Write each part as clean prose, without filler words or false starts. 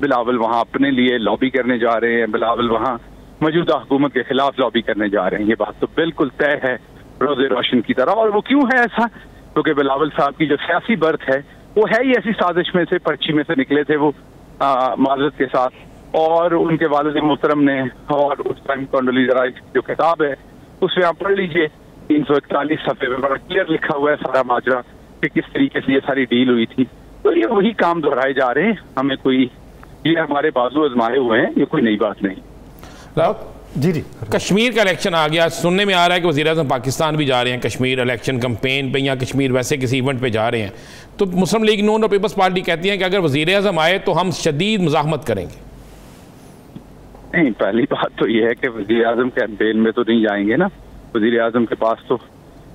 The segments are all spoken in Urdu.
بلاول وہاں اپنے لیے لابی کرنے جا رہے ہیں, بلاول وہاں موجودہ حکومت کے خلاف لابی کرنے جا رہے ہیں. یہ بات تو بالکل طے ہے روز روشن کی طرح. اور وہ کیوں ہے ایسا؟ کیونکہ بلاول صاحب کی جو سیاسی برتھ ہے وہ ہے ہی ایسی سازش میں سے, پرچی میں سے نکلے تھے وہ معذرت کے ساتھ. اور ان کے والد محترم نے, اور اس ٹائم کونڈولیزا رائس جو کتاب ہے اس میں آپ پڑھ لیجئے, 341 صفحے میں بڑا کلیئر لکھا ہوا ہے سارا ماجرا کہ کس طریقے سے یہ ساری ڈیل ہوئی تھی. تو یہ وہی کام دہرائے جا رہے ہیں. ہمیں کوئی, یہ ہمارے بازو آزمائے ہوئے ہیں, یہ کوئی نئی بات نہیں. جی کشمیر کا الیکشن آ گیا, سننے میں آ رہا ہے کہ وزیر اعظم پاکستان بھی جا رہے ہیں کشمیر الیکشن کمپین پہ, یا کشمیر ویسے کسی ایونٹ پہ جا رہے ہیں. تو مسلم لیگ نون اور پیپلز پارٹی کہتی ہیں کہ اگر وزیر اعظم آئے تو ہم شدید مزاحمت کریں گے. نہیں, پہلی بات تو یہ ہے کہ وزیر اعظم کیمپین میں تو نہیں جائیں گے نا. وزیر اعظم کے پاس تو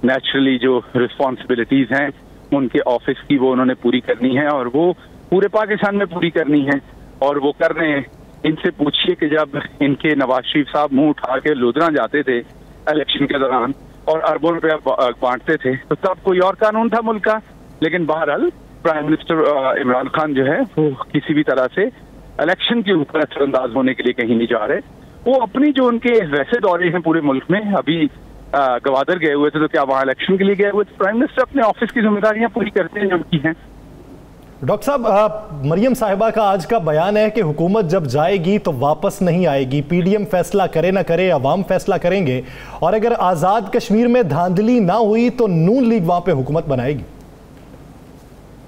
نیچرلی جو رسپانسبلٹیز ہیں ان کے آفس کی وہ انہوں نے پوری کرنی ہے, اور وہ پورے پاکستان میں پوری کرنی ہے, اور وہ کر رہے ہیں. ان سے پوچھیے کہ جب ان کے نواز شریف صاحب منہ اٹھا کے لدھیانہ جاتے تھے الیکشن کے دوران اور اربوں روپیہ بانٹتے تھے تو تب کوئی اور قانون تھا ملک کا. لیکن بہرحال پرائم منسٹر عمران خان جو ہے وہ کسی بھی طرح سے الیکشن کے اوپر اثر انداز ہونے کے لیے کہیں نہیں جا رہے. وہ اپنی جو ان کے ویسے دورے ہیں پورے ملک میں, ابھی گوادر گئے ہوئے تھے تو کیا وہاں الیکشن کے لیے گئے ہوئے تھے؟ پرائم منسٹر اپنے آفس کی ذمہ داریاں پوری کرتے ہیں جو ان کی ہیں. ڈاکٹر صاحب, مریم صاحبہ کا آج کا بیان ہے کہ حکومت جب جائے گی تو واپس نہیں آئے گی. پی ڈی ایم فیصلہ کرے نہ کرے, عوام فیصلہ کریں گے, اور اگر آزاد کشمیر میں دھاندلی نہ ہوئی تو نون لیگ وہاں پہ حکومت بنائے گی.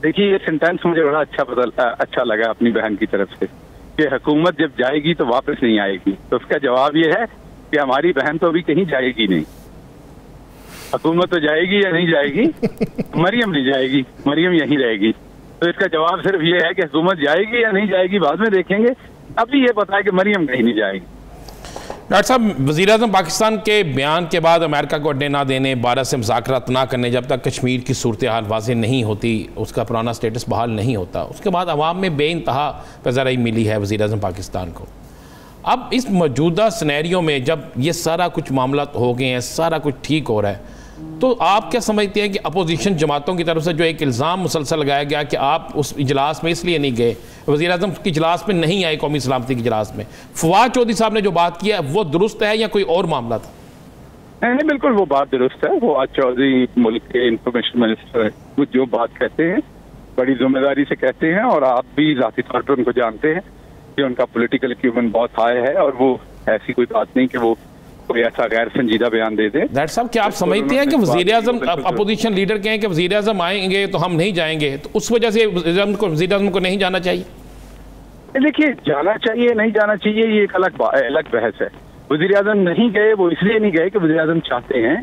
دیکھیے, یہ سینٹینس مجھے بڑا اچھا لگا اپنی بہن کی طرف سے کہ حکومت جب جائے گی تو واپس نہیں آئے گی. تو اس کا جواب یہ ہے کہ ہماری بہن تو ابھی کہیں جائے گی نہیں. حکومت تو جائے گی یا نہیں جائے گی؟ مریم نہیں جائے گی, مریم یہیں رہے گی. تو اس کا جواب صرف یہ ہے کہ حکومت جائے گی یا نہیں جائے گی بعد میں دیکھیں گے. ابھی یہ پتا ہے کہ مریم کہیں نہیں جائے گی. ڈاکٹر صاحب, وزیر اعظم پاکستان کے بیان کے بعد امریکہ کو اڈے نہ دینے, بھارت سے مذاکرات نہ کرنے, جب تک کشمیر کی صورتحال واضح نہیں ہوتی, اس کا پرانا سٹیٹس بحال نہیں ہوتا, اس کے بعد عوام میں بے انتہا پذیرائی ملی ہے وزیر اعظم پاکستان کو. اب اس موجودہ سینیریو میں جب یہ سارا کچھ معاملات ہو گئے ہیں, سارا کچھ ٹھیک ہو رہا ہے, تو آپ کیا سمجھتے ہیں کہ اپوزیشن جماعتوں کی طرف سے جو ایک الزام مسلسل لگایا گیا کہ آپ اس اجلاس میں اس لیے نہیں گئے, وزیر اعظم کی اجلاس میں نہیں آئے, قومی سلامتی کی اجلاس میں, فواد چودھری صاحب نے جو بات کیا وہ درست ہے یا کوئی اور معاملہ تھا؟ نہیں, بالکل وہ بات درست ہے. فواد چودھری ملک کے انفارمیشن منسٹر ہیں, وہ جو بات کہتے ہیں بڑی ذمہ داری سے کہتے ہیں, اور آپ بھی ذاتی طور پر ان کو جانتے ہیں کہ ان کا پولیٹیکل ایکیومنٹ بہت ہائی ہے, اور وہ ایسی کوئی بات نہیں کہ وہ کوئی ایسا غیر سنجیدہ بیان دے دے. ڈاکٹر صاحب, کیا آپ سمجھتے ہیں کہ وزیر اعظم, اپوزیشن لیڈر کہیں کہ وزیر اعظم آئیں گے تو ہم نہیں جائیں گے, تو اس وجہ سے وزیر اعظم کو نہیں جانا چاہیے؟ دیکھیے, جانا چاہیے نہیں جانا چاہیے یہ ایک الگ بحث ہے. وزیر اعظم نہیں گئے, وہ اس لیے نہیں گئے کہ وزیر اعظم چاہتے ہیں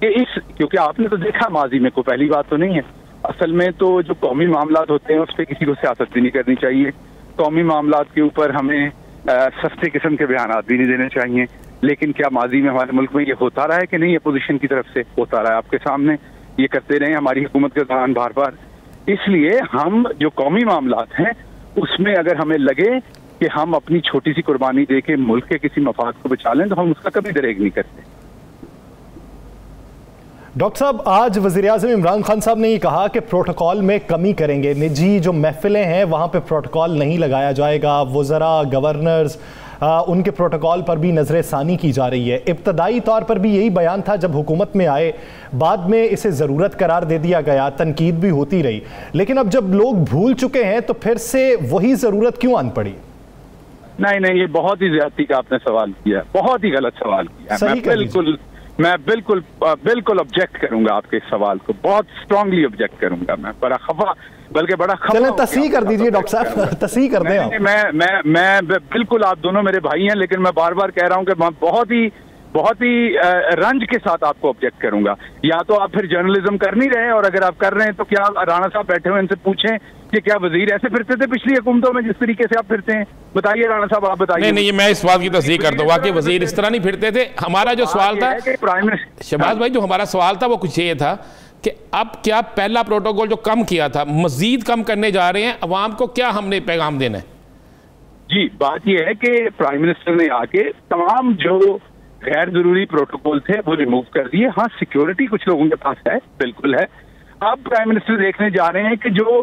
کہ کیونکہ آپ نے تو دیکھا ماضی میں, کوئی پہلی بات تو نہیں ہے. اصل میں تو جو قومی معاملات ہوتے ہیں اس پہ کسی کو سیاست بھی نہیں کرنی چاہیے. قومی معاملات کے اوپر ہمیں سستے قسم کے بیانات بھی نہیں دینے چاہیے. لیکن کیا ماضی میں ہمارے ملک میں یہ ہوتا رہا ہے کہ نہیں؟ اپوزیشن کی طرف سے ہوتا رہا ہے, آپ کے سامنے یہ کرتے رہے ہماری حکومت کے دوران بار بار. اس لیے ہم جو قومی معاملات ہیں اس میں اگر ہمیں لگے کہ ہم اپنی چھوٹی سی قربانی دے کے ملک کے کسی مفاد کو بچا لیں تو ہم اس کا کبھی دریغ نہیں کرتے. ڈاکٹر صاحب, آج وزیر اعظم عمران خان صاحب نے یہ کہا کہ پروٹوکول میں کمی کریں گے, نجی جو محفلیں ہیں وہاں پہ پروٹوکول نہیں لگایا جائے گا, وزراء, گورنرز, ان کے پروٹوکول پر بھی نظر ثانی کی جا رہی ہے. ابتدائی طور پر بھی یہی بیان تھا جب حکومت میں آئے, بعد میں اسے ضرورت قرار دے دیا گیا, تنقید بھی ہوتی رہی, لیکن اب جب لوگ بھول چکے ہیں تو پھر سے وہی ضرورت کیوں آن پڑی؟ نہیں, یہ بہت ہی زیادتی کا آپ نے سوال کیا, بہت ہی غلط سوال کیا. میں بالکل آبجیکٹ کروں گا آپ کے سوال کو, بہت اسٹرانگلی آبجیکٹ کروں گا. میں بڑا خفا, بلکہ بڑا خفا. چلیں تصحیح کر دیجئے ڈاکٹر صاحب, تصحیح کر دیں آپ. میں بالکل, آپ دونوں میرے بھائی ہیں, لیکن میں بار بار کہہ رہا ہوں کہ میں بہت ہی رنج کے ساتھ آپ کو آبجیکٹ کروں گا. یا تو آپ پھر جرنلزم کر نہیں رہے, اور اگر آپ کر رہے ہیں تو کیا رانا صاحب بیٹھے ہوئے ان سے پوچھیں کہ کیا وزیر ایسے پھرتے تھے پچھلی حکومتوں میں جس طریقے سے آپ پھرتے ہیں؟ بتائیے رانا صاحب, آپ بتائیے. نہیں, میں اس بات کی تصدیق کرتا ہوں, واقعی وزیر اس طرح نہیں پھرتے تھے. ہمارا جو سوال تھا شہباز بھائی, جو ہمارا سوال تھا وہ کچھ یہ تھا کہ اب کیا پہلا پروٹوکول جو کم کیا تھا مزید کم کرنے جا رہے ہیں, عوام کو کیا ہم نے پیغام دینا ہے؟ جی, بات یہ ہے کہ پرائم منسٹر نے آ کے تمام جو غیر ضروری پروٹوکول تھے وہ ریموو کر دیے. ہاں, سیکیورٹی کچھ لوگوں کے پاس ہے, بالکل ہے. اب پرائم منسٹر دیکھنے جا رہے ہیں کہ جو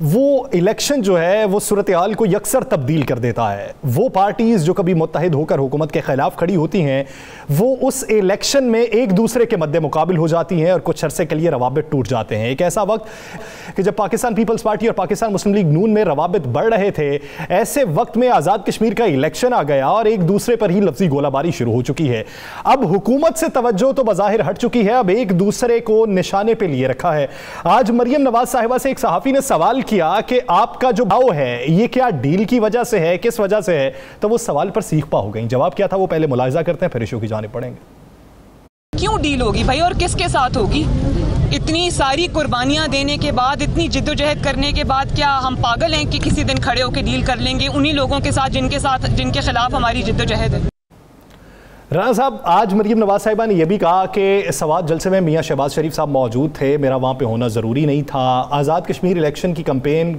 وہ الیکشن جو ہے وہ صورتحال کو یکسر تبدیل کر دیتا ہے. وہ پارٹیز جو کبھی متحد ہو کر حکومت کے خلاف کھڑی ہوتی ہیں وہ اس الیکشن میں ایک دوسرے کے مد مقابل ہو جاتی ہیں اور کچھ عرصے کے لیے روابط ٹوٹ جاتے ہیں. ایک ایسا وقت کہ جب پاکستان پیپلز پارٹی اور پاکستان مسلم لیگ نون میں روابط بڑھ رہے تھے, ایسے وقت میں آزاد کشمیر کا الیکشن آ گیا اور ایک دوسرے پر ہی لفظی گولہ باری شروع ہو چکی ہے. اب حکومت سے توجہ تو بظاہر ہٹ چکی ہے, اب ایک دوسرے کو نشانے پہ لیے رکھا ہے. آج مریم نواز صاحبہ سے ایک صحافی نے سوال کیا کہ آپ کا جو بھاؤ ہے یہ کیا ڈیل کی وجہ سے ہے, کس وجہ سے ہے, تو وہ سوال پر سیکھ پا ہو گئیں. جواب کیا تھا وہ پہلے ملاحظہ کرتے ہیں پھر ایشو کی جانب پڑھیں گے. کیوں ڈیل ہوگی بھائی اور کس کے ساتھ ہوگی؟ اتنی ساری قربانیاں دینے کے بعد, اتنی جدوجہد کرنے کے بعد کیا ہم پاگل ہیں کہ کسی دن کھڑے ہو کے ڈیل کر لیں گے انہی لوگوں کے ساتھ جن کے خلاف ہماری جدوجہد ہے؟ رانا صاحب, آج مریم نواز صاحبہ نے یہ بھی کہا کہ سوات جلسے میں میاں شہباز شریف صاحب موجود تھے, میرا وہاں پہ ہونا ضروری نہیں تھا. آزاد کشمیر الیکشن کی کمپین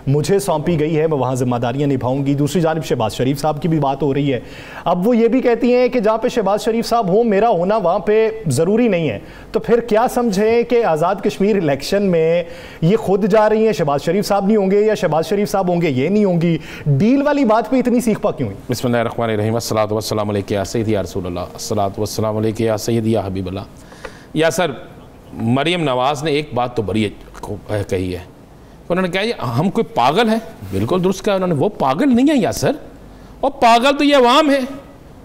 مجھے سونپی گئی ہے, میں وہاں ذمہ داریاں نبھاؤں گی. دوسری جانب شہباز شریف صاحب کی بھی بات ہو رہی ہے. اب وہ یہ بھی کہتی ہیں کہ جہاں پہ شہباز شریف صاحب ہوں میرا ہونا وہاں پہ ضروری نہیں ہے. تو پھر کیا سمجھیں کہ آزاد کشمیر الیکشن میں یہ خود جا رہی ہیں, شہباز شریف صاحب نہیں ہوں گے یا شہباز شریف صاحب ہوں گے یہ نہیں ہوں گی؟ ڈیل والی بات پہ اتنی سیکھ پا کیوں ہوئی؟ بسم اللہ الرحمن الرحیم. الصلاۃ والسلام علیک یا سیدی یا رسول اللہ, الصلاۃ والسلام علیک یا سیدی یا حبیب اللہ. یا سر, مریم نواز نے ایک بات تو بڑی کہی ہے. انہوں نے کہا ہم کوئی پاگل ہیں. بالکل درست کہا انہوں نے, وہ پاگل نہیں ہے یا سر, اور پاگل تو یہ عوام ہے,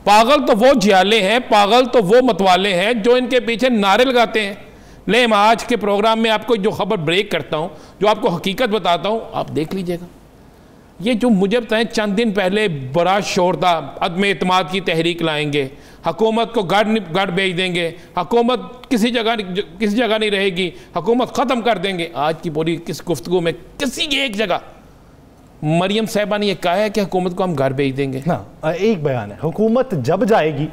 پاگل تو وہ جیالے ہیں, پاگل تو وہ متوالے ہیں جو ان کے پیچھے نعرے لگاتے ہیں. لیں میں آج کے پروگرام میں آپ کو جو خبر بریک کرتا ہوں, جو آپ کو حقیقت بتاتا ہوں, آپ دیکھ لیجئے گا. یہ جو مجھے بتائیں چند دن پہلے بڑا شور تھا, عدم اعتماد کی تحریک لائیں گے, حکومت کو گڑ بیچ دیں گے, حکومت کسی جگہ نہیں رہے گی, حکومت ختم کر دیں گے. آج کی پوری کس گفتگو میں کسی ایک جگہ مریم صاحبہ نے یہ کہا ہے کہ حکومت کو ہم گھر بھیج دیں گے؟ ایک بیان ہے, حکومت جب جائے گی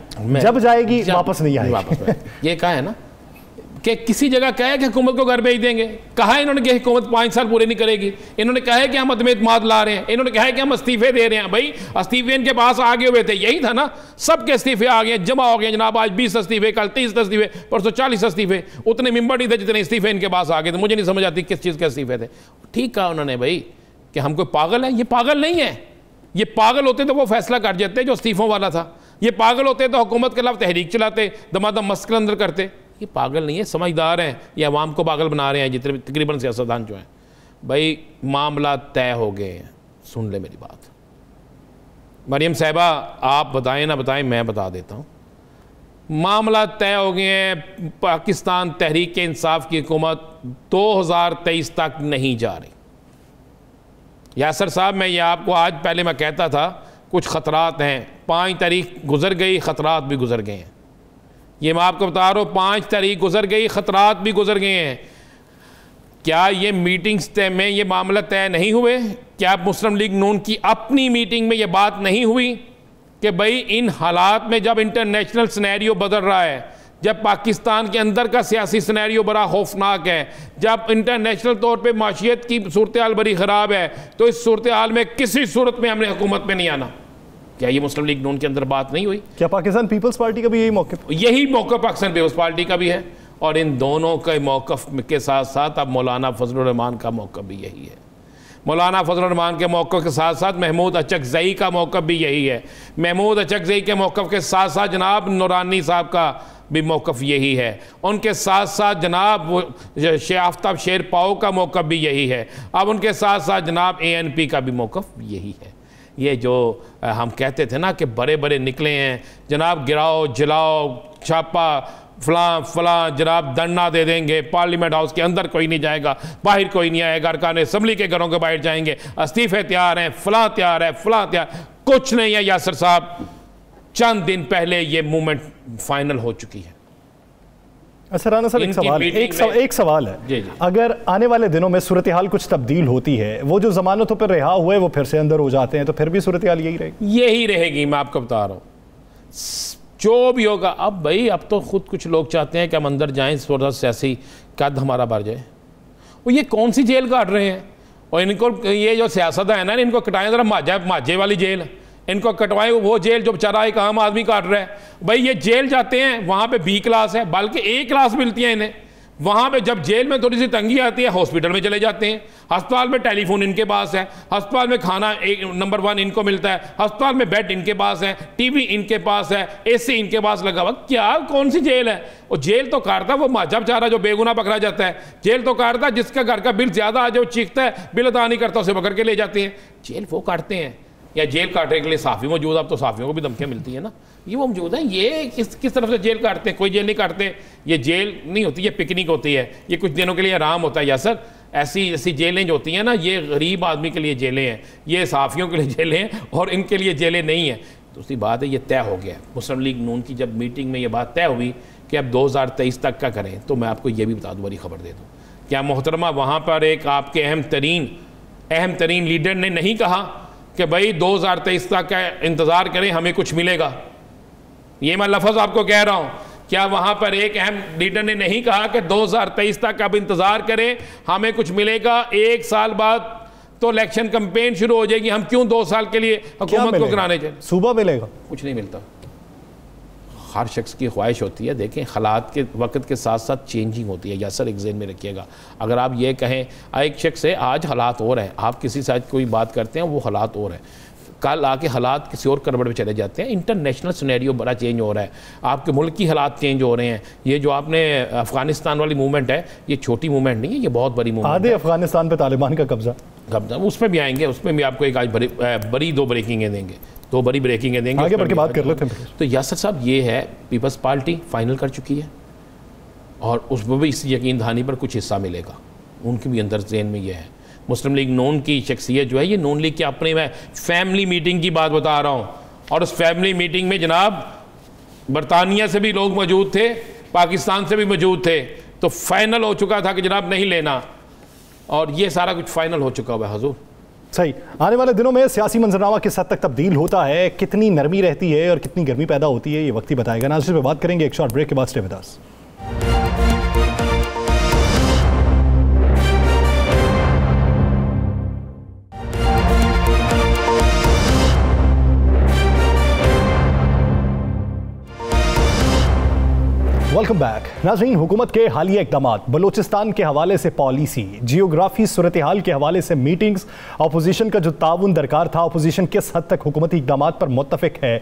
واپس نہیں آئے گی. یہ کہا ہے نا کہ کسی جگہ کہا ہے کہ حکومت کو گھر بھیج دیں گے. کہا ہے انہوں نے کہ حکومت 5 سال پورے نہیں کرے گی. انہوں نے کہا ہے کہ ہم عدم اعتماد لا رہے ہیں. انہوں نے کہا ہے کہ ہم استعفے دے رہے ہیں. بھائی استعفے ان کے پاس آگے ہوئے تھے, یہی تھا نا, سب کے استعفے آ گئے, جمع ہو گئے جناب. آج 20 استعفے, کل 30 استعفے, پرسوں 40 استعفے. اتنے ممبر نہیں تھے جتنے استعفے ان کے پاس آ گئے تھے. مجھے نہیں سمجھ آتی کس چیز کے استعفے تھے. ٹھیک کہا انہوں نے بھائی کہ ہم کوئی پاگل ہیں. یہ پاگل نہیں ہے. یہ پاگل ہوتے تو وہ فیصلہ کر جاتے جو استعفوں والا تھا. یہ پاگل ہوتے تو حکومت کے خلاف تحریک چلاتے, دمادم مسکل اندر کرتے. یہ پاگل نہیں ہے, سمجھدار ہیں. یہ عوام کو پاگل بنا رہے ہیں جتنے تقریباً سیاستدان جو ہیں. بھائی معاملہ طے ہو گئے ہیں. سن لے میری بات. مریم صاحبہ آپ بتائیں نہ بتائیں, میں بتا دیتا ہوں. معاملہ طے ہو گئے ہیں. پاکستان تحریک انصاف کی حکومت 2023 تک نہیں جا رہی. یاسر صاحب, میں یہ آپ کو آج پہلے میں کہتا تھا کچھ خطرات ہیں. 5 تاریخ گزر گئی, خطرات بھی گزر گئے ہیں. یہ میں آپ کو بتا رہا ہوں, 5 تاریخ گزر گئی, خطرات بھی گزر گئے ہیں. کیا یہ میٹنگز میں یہ معاملہ طے نہیں ہوئے؟ کیا مسلم لیگ نون کی اپنی میٹنگ میں یہ بات نہیں ہوئی کہ بھئی ان حالات میں جب انٹرنیشنل سینیریو بدل رہا ہے, جب پاکستان کے اندر کا سیاسی سینیریو بڑا خوفناک ہے, جب انٹرنیشنل طور پہ معاشیت کی صورتحال بڑی خراب ہے, تو اس صورتحال میں کسی صورت میں ہم نے حکومت پہ نہیں آنا؟ کیا یہ مسلم لیگ نون کے اندر بات نہیں ہوئی؟ کیا پاکستان پیپلز پارٹی کا بھی یہی موقف؟ یہی موقف پاکستان پیپلز پارٹی کا بھی ہے, اور ان دونوں کے موقف کے ساتھ ساتھ اب مولانا فضل الرحمان کا موقف بھی یہی ہے. مولانا فضل الرحمان کے موقف کے ساتھ ساتھ محمود اچکزئی کا موقف بھی یہی ہے. محمود اچکزئی کے موقف کے ساتھ ساتھ جناب نورانی صاحب کا بھی موقف یہی ہے. ان کے ساتھ ساتھ جناب شیخ آفتاب شیر پاؤ کا موقف بھی یہی ہے. اب ان کے ساتھ ساتھ جناب ANP کا بھی موقف یہی ہے. یہ جو ہم کہتے تھے نا کہ بڑے بڑے نکلے ہیں جناب, گراؤ جلاؤ چھاپا فلاں جناب دھرنا دے دیں گے, پارلیمنٹ ہاؤس کے اندر کوئی نہیں جائے گا, باہر کوئی نہیں آئے گا, ارکان اسمبلی کے گھروں کے باہر جائیں گے, استعفے تیار ہیں, فلاں تیار ہے, فلاں تیار. کچھ نہیں ہے یاسر صاحب. چند دن پہلے یہ مومنٹ فائنل ہو چکی ہے. اچھا رانا صاحب ایک سوال ہے, اگر آنے والے دنوں میں صورتحال کچھ تبدیل ہوتی ہے, وہ جو ضمانتوں پر رہا ہوئے وہ پھر سے اندر ہو جاتے ہیں, تو پھر بھی صورتحال یہی رہے گی؟ یہی رہے گی. میں آپ کو بتا رہا ہوں جو بھی ہوگا. اب بھائی اب تو خود کچھ لوگ چاہتے ہیں کہ ہم اندر جائیں, تھوڑا سیاسی قد ہمارا بڑھ جائے. وہ یہ کون سی جیل کاٹ رہے ہیں؟ اور ان کو یہ جو سیاست ہے نا, ان کو کٹائیں ذرا ماجے والی جیل, ان کو کٹوائیں وہ جیل جو بیچارہ ایک عام آدمی کاٹ رہا ہے. بھائی یہ جیل جاتے ہیں وہاں پہ B کلاس ہے, بلکہ A کلاس ملتی ہے انہیں. وہاں پہ جب جیل میں تھوڑی سی تنگی آتی ہے ہاسپٹل میں چلے جاتے ہیں، ہسپتال میں ٹیلی فون ان کے پاس ہے، ہسپتال میں کھانا نمبر 1 ان کو ملتا ہے، ہسپتال میں بیڈ ان کے پاس ہے، ٹی وی ان کے پاس ہے، اے سی ان کے پاس لگا ہوا. کیا کون سی جیل ہے؟ وہ جیل تو کاٹتا وہ جب چاہ رہا جو بے گناہ پکڑا جاتا ہے، جیل تو کاٹتا جس کا گھر کا بل زیادہ آ جائے وہ چیختا ہے، بل ادا نہیں کرتا اسے پکڑ کے لے جاتے ہیں. جیل وہ کاٹتے ہیں. یا جیل کاٹنے کے لیے صحافی موجود، اب تو صحافیوں کو بھی دھمکیاں ملتی ہیں نا، یہ وہ موجود ہیں. یہ کس طرف سے جیل کاٹتے ہیں؟ کوئی جیل نہیں کاٹتے. یہ جیل نہیں ہوتی، یہ پکنک ہوتی ہے، یہ کچھ دنوں کے لیے آرام ہوتا ہے. یاسر ایسی جیلیں جو ہوتی ہیں نا، یہ غریب آدمی کے لیے جیلیں ہیں، یہ صحافیوں کے لیے جیلیں ہیں اور ان کے لیے جیلیں نہیں ہیں. دوسری بات ہے یہ طے ہو گیا. مسلم لیگ نون کی جب میٹنگ میں یہ بات طے ہوئی کہ اب 2023 تک کا کریں، تو میں آپ کو یہ بھی بتا دوں، بڑی خبر دے دوں. کیا محترمہ وہاں پر ایک آپ کے اہم ترین لیڈر نے نہیں کہا کہ بھائی 2023 تک کا انتظار کریں ہمیں کچھ ملے گا؟ یہ میں لفظ آپ کو کہہ رہا ہوں. کیا وہاں پر ایک اہم لیڈر نے نہیں کہا کہ 2023 تک اب انتظار کریں ہمیں کچھ ملے گا؟ 1 سال بعد تو الیکشن کمپین شروع ہو جائے گی، ہم کیوں 2 سال کے لیے حکومت کو کرانے چاہیے؟ صوبہ ملے گا؟ کچھ نہیں ملتا. ہر شخص کی خواہش ہوتی ہے. دیکھیں حالات کے وقت کے ساتھ ساتھ چینجنگ ہوتی ہے. یاسر ایک ذہن میں رکھیے گا، اگر آپ یہ کہیں ایک شخص ہے آج حالات اور ہیں، آپ کسی سے کوئی بات کرتے ہیں وہ حالات اور ہیں، کل آ کے حالات کسی اور کڑبڑ میں چلے جاتے ہیں. انٹرنیشنل سینیریو بڑا چینج ہو رہا ہے، آپ کے ملک کی حالات چینج ہو رہے ہیں. یہ جو آپ نے افغانستان والی موومنٹ ہے، یہ چھوٹی موومنٹ نہیں ہے، یہ بہت بڑی موومنٹ ہے. آدھے افغانستان پہ طالبان کا قبضہ، اس پہ بھی آئیں گے، اس میں بھی آپ کو ایک آج بڑی 2 بریکنگیں دیں گے، 2 بڑی بریکنگیں دیں گے. آگے بڑھ کے بات کر لیتے ہیں. تو یاسر صاحب یہ ہے پیپلز پارٹی فائنل کر چکی ہے اور اس میں بھی اس یقین دہانی پر کچھ حصہ ملے گا. ان کے بھی اندر ذہن میں یہ ہے. مسلم لیگ نون کی شخصیت جو ہے، یہ نون لیگ کے اپنے میں فیملی میٹنگ کی بات بتا رہا ہوں، اور اس فیملی میٹنگ میں جناب برطانیہ سے بھی لوگ موجود تھے، پاکستان سے بھی موجود تھے. تو فائنل ہو چکا تھا کہ جناب نہیں لینا، اور یہ سارا کچھ فائنل ہو چکا ہوا ہے حضور. صحیح. آنے والے دنوں میں سیاسی منظرنامہ کس حد تک تبدیل ہوتا ہے، کتنی نرمی رہتی ہے اور کتنی گرمی پیدا ہوتی ہے، یہ وقت ہی بتائے گا. ناظرین پہ بات کریں گے ایک شارٹ بریک کے بعد. Stay with us. Welcome back. ناظرین، حکومت کے حالیہ اقدامات، بلوچستان کے حوالے سے پالیسی، جیوگرافی صورتحال کے حوالے سے میٹنگز، اپوزیشن کا جو تعاون درکار تھا، اپوزیشن کس حد تک حکومتی اقدامات پر متفق ہے،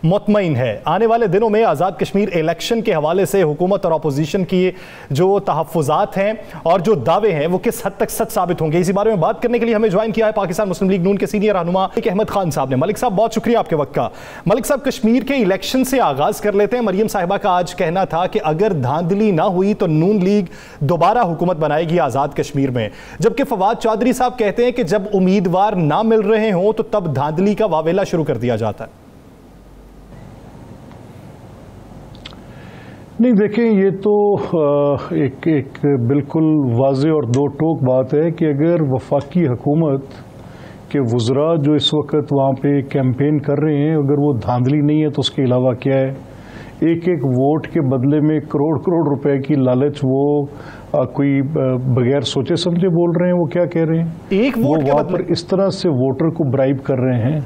مطمئن ہے. آنے والے دنوں میں آزاد کشمیر الیکشن کے حوالے سے حکومت اور اپوزیشن کی جو تحفظات ہیں اور جو دعوے ہیں وہ کس حد تک سچ ثابت ہوں گے، اسی بارے میں بات کرنے کے لیے ہمیں جوائن کیا ہے پاکستان مسلم لیگ نون کے سینئر رہنما ملک احمد خان صاحب نے. ملک صاحب بہت شکریہ آپ کے وقت کا. ملک صاحب، کشمیر کے الیکشن سے آغاز کر لیتے ہیں. مریم صاحبہ کا آج کہنا تھا کہ اگر دھاندلی نہ ہوئی تو نون لیگ دوبارہ حکومت بنائے گی آزاد کشمیر میں، جبکہ فواد چودھری صاحب کہتے ہیں کہ جب امیدوار نہ مل رہے ہوں تو تب دھاندلی کا واویلا شروع کر دیا جاتا ہے. نہیں دیکھیں، یہ تو ایک بالکل واضح اور 2 ٹوک بات ہے کہ اگر وفاقی حکومت کے وزراء جو اس وقت وہاں پہ کیمپین کر رہے ہیں اگر وہ دھاندلی نہیں ہے تو اس کے علاوہ کیا ہے. ایک ووٹ کے بدلے میں کروڑ روپے کی لالچ، وہ کوئی بغیر سوچے سمجھے بول رہے ہیں. وہ کیا کہہ رہے ہیں؟ ایک ووٹ کے بدلے پر اس طرح سے ووٹر کو برائب کر رہے ہیں.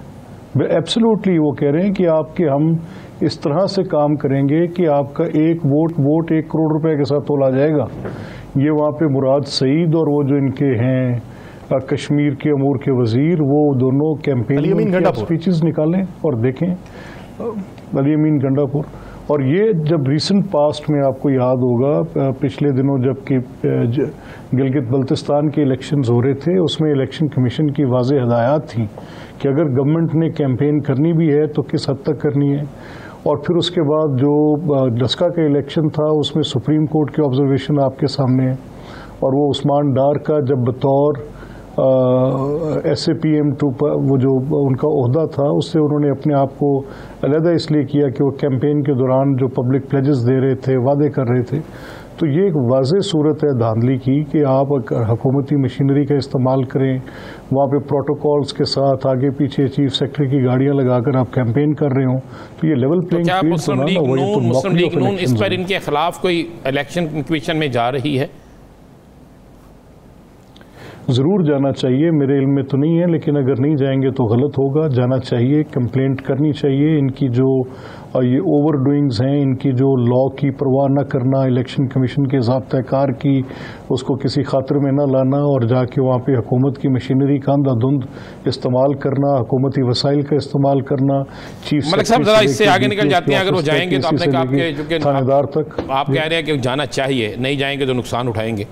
ایبسلیوٹلی وہ کہہ رہے ہیں کہ ہم اس طرح سے کام کریں گے کہ آپ کا ایک ووٹ 1 کروڑ روپے کے ساتھ تولا جائے گا. یہ وہاں پہ مراد سعید اور وہ جو ان کے ہیں کشمیر کے امور کے وزیر، وہ دونوں کیمپین اسپیچز نکالیں اور دیکھیں. علی امین گنڈا پور. اور یہ جب ریسنٹ پاسٹ میں آپ کو یاد ہوگا پچھلے دنوں جب کہ گلگت بلتستان کے الیکشنز ہو رہے تھے، اس میں الیکشن کمیشن کی واضح ہدایات تھیں کہ اگر گورنمنٹ نے کیمپین کرنی بھی ہے تو کس حد تک کرنی ہے. اور پھر اس کے بعد جو ڈسکا کا الیکشن تھا اس میں سپریم کورٹ کے آبزرویشن آپ کے سامنے ہے، اور وہ عثمان ڈار کا جب بطور ایس اے پی ایم 2 وہ جو ان کا عہدہ تھا اس سے انہوں نے اپنے آپ کو علیحدہ اس لیے کیا کہ وہ کیمپین کے دوران جو پبلک پلیجز دے رہے تھے، وعدے کر رہے تھے. تو یہ ایک واضح صورت ہے دھاندلی کی کہ آپ حکومتی مشینری کا استعمال کریں، وہاں پہ پروٹوکولز کے ساتھ آگے پیچھے چیف سیکرٹری کی گاڑیاں لگا کر آپ کیمپین کر رہے ہوں. تو یہ لیول پلینگ فیلڈ مسلم لیگ نون اس پر ان کے خلاف کوئی الیکشن کمیشن میں جا رہی ہے؟ ضرور جانا چاہیے، میرے علم میں تو نہیں ہے، لیکن اگر نہیں جائیں گے تو غلط ہوگا. جانا چاہیے، کمپلینٹ کرنی چاہیے. ان کی جو یہ اوور ڈوئنگز ہیں، ان کی جو لا کی پرواہ نہ کرنا، الیکشن کمیشن کے ضابطہ کار کی اس کو کسی خاطر میں نہ لانا اور جا کے وہاں پہ حکومت کی مشینری کا اندھا دھند استعمال کرنا، حکومتی وسائل کا استعمال کرنا. چیف ملک صاحب ذرا اس سے آگے نکل جاتے ہیں. اگر وہ جائیں گے تو آپ نے کہا کہ تھانے دار تک آپ کہہ رہے ہیں کہ جانا چاہیے، نہیں جائیں گے تو نقصان اٹھائیں گے.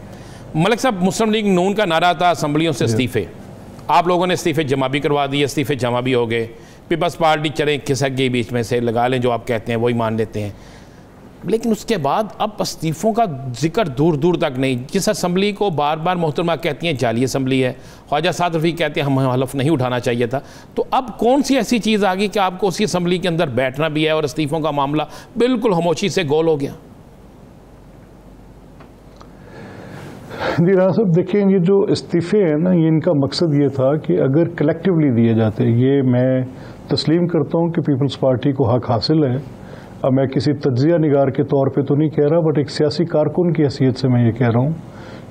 ملک صاحب، مسلم لیگ نون کا نعرہ تھا اسمبلیوں سے استعفے. آپ لوگوں نے استعفے جمع بھی کروا دیے، استعفے جمع بھی ہو گئے. پیپلز پارٹی چلیں کھسک گئی بیچ میں سے، لگا لیں جو آپ کہتے ہیں وہی مان لیتے ہیں. لیکن اس کے بعد اب استعفوں کا ذکر دور دور تک نہیں. جس اسمبلی کو بار بار محترمہ کہتی ہیں جعلی اسمبلی ہے، خواجہ سعد رفیق کہتے ہیں ہمیں حلف نہیں اٹھانا چاہیے تھا، تو اب کون سی ایسی چیز آ گئی کہ آپ کو اسی اسمبلی کے اندر بیٹھنا بھی ہے اور استعفوں کا معاملہ بالکل خاموشی سے گول ہو گیا؟ جی رانا صاحب، دیکھیں یہ جو استعفے ہیں نا، یہ ان کا مقصد یہ تھا کہ اگر کلیکٹیولی دیے جاتے، یہ میں تسلیم کرتا ہوں کہ پیپلز پارٹی کو حق حاصل ہے. اب میں کسی تجزیہ نگار کے طور پہ تو نہیں کہہ رہا، بٹ ایک سیاسی کارکن کی حیثیت سے میں یہ کہہ رہا ہوں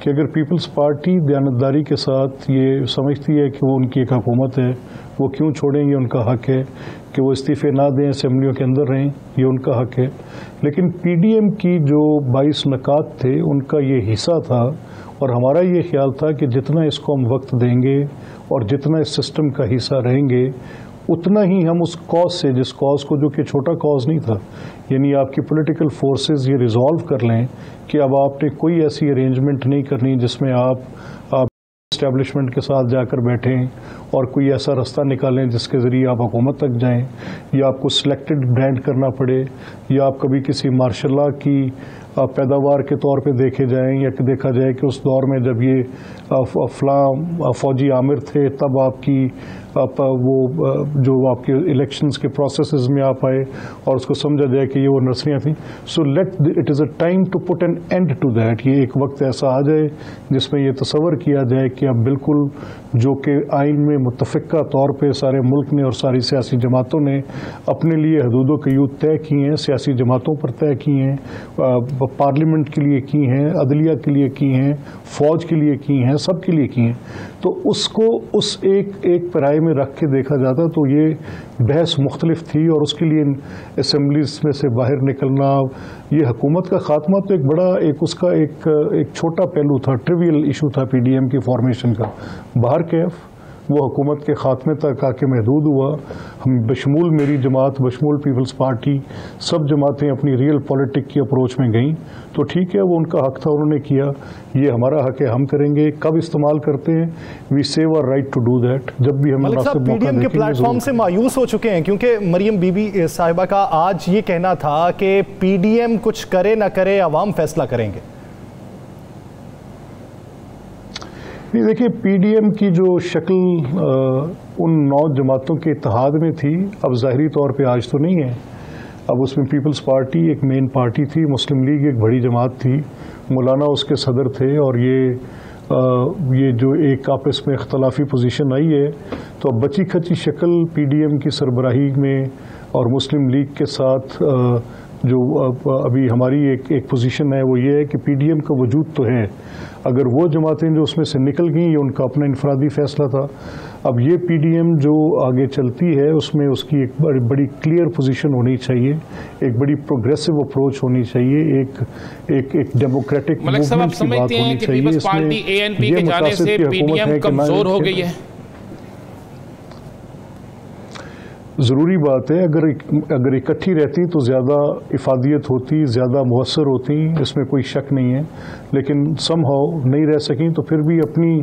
کہ اگر پیپلز پارٹی دیانتداری کے ساتھ یہ سمجھتی ہے کہ وہ ان کی ایک حکومت ہے، وہ کیوں چھوڑیں گے؟ ان کا حق ہے کہ وہ استعفے نہ دیں، اسمبلیوں کے اندر رہیں، یہ ان کا حق ہے. لیکن پی ڈی ایم کی جو 22 نکات تھے ان کا یہ حصہ تھا، اور ہمارا یہ خیال تھا کہ جتنا اس کو ہم وقت دیں گے اور جتنا اس سسٹم کا حصہ رہیں گے، اتنا ہی ہم اس کاز سے، جس کاز کو جو کہ چھوٹا کاز نہیں تھا، یعنی آپ کی پولیٹیکل فورسز یہ ریزالو کر لیں کہ اب آپ نے کوئی ایسی ارینجمنٹ نہیں کرنی جس میں آپ اسٹیبلشمنٹ کے ساتھ جا کر بیٹھیں اور کوئی ایسا رستہ نکالیں جس کے ذریعے آپ حکومت تک جائیں، یا آپ کو سلیکٹڈ برانڈ کرنا پڑے، یا آپ کبھی کسی مارشل لا کی پیداوار کے طور پہ دیکھے جائیں، یا کہ دیکھا جائے کہ اس دور میں جب یہ فلاں فوجی عامر تھے تب آپ کی وہ جو آپ کے الیکشنز کے پروسیسز میں آپ آئے اور اس کو سمجھا جائے کہ یہ وہ نرسریاں تھیں. So let it is a time to put an end to that. یہ ایک وقت ایسا آ جائے جس میں یہ تصور کیا جائے کہ اب بالکل جو کہ آئین میں متفقہ طور پہ سارے ملک نے اور ساری سیاسی جماعتوں نے اپنے لیے حدود و قیود طے کی ہیں، سیاسی جماعتوں پر طے کی ہیں، پارلیمنٹ کے لیے کی ہیں، عدلیہ کے لیے کی ہیں، فوج کے لیے کی ہیں، سب کے لیے کی ہیں. تو اس کو اس ایک پرائے میں رکھ کے دیکھا جاتا تو یہ بحث مختلف تھی، اور اس کے لیے اسمبلیز میں سے باہر نکلنا، یہ حکومت کا خاتمہ تو ایک بڑا اس کا ایک چھوٹا پہلو تھا، ٹریویل ایشو تھا پی ڈی ایم کی فارمیشن کا. باہر کیف وہ حکومت کے خاتمے تک آ کے محدود ہوا. ہم بشمول میری جماعت، بشمول پیپلز پارٹی، سب جماعتیں اپنی ریئل پولیٹک کی اپروچ میں گئیں. تو ٹھیک ہے، وہ ان کا حق تھا، انہوں نے کیا. یہ ہمارا حق ہے، ہم کریں گے. کب استعمال کرتے ہیں؟ We save our right to do that. جب بھی ہم مناسب پی ڈی ایم کے پلیٹ فارم سے مایوس ہو چکے ہیں، کیونکہ مریم بی بی صاحبہ کا آج یہ کہنا تھا کہ پی ڈی ایم کچھ کرے نہ کرے عوام فیصلہ کریں گے. دیکھیے، پی ڈی ایم کی جو شکل ان 9 جماعتوں کے اتحاد میں تھی، اب ظاہری طور پہ آج تو نہیں ہے. اب اس میں پیپلز پارٹی ایک مین پارٹی تھی، مسلم لیگ ایک بڑی جماعت تھی، مولانا اس کے صدر تھے، اور یہ جو ایک آپس میں اختلافی پوزیشن آئی ہے، تو اب بچی کھچی شکل پی ڈی ایم کی سربراہی میں اور مسلم لیگ کے ساتھ جو ابھی ہماری ایک پوزیشن ہے وہ یہ ہے کہ پی ڈی ایم کا وجود تو ہے. اگر وہ جماعتیں جو اس میں سے نکل گئیں، یہ ان کا اپنا انفرادی فیصلہ تھا. اب یہ پی ڈی ایم جو آگے چلتی ہے اس میں اس کی ایک بڑی کلیئر پوزیشن ہونی چاہیے، ایک بڑی پروگریسو اپروچ ہونی چاہیے، ایک ڈیموکریٹک موومنٹ کی بات ہونی چاہیے. اس میں یہ مقاصد کی حکومت ہے کہ کمزور ہو گئی ہے. ضروری بات ہے، اگر اکٹھی رہتی تو زیادہ افادیت ہوتی، زیادہ مؤثر ہوتی، اس میں کوئی شک نہیں ہے. لیکن سم ہاؤ نہیں رہ سکیں، تو پھر بھی اپنی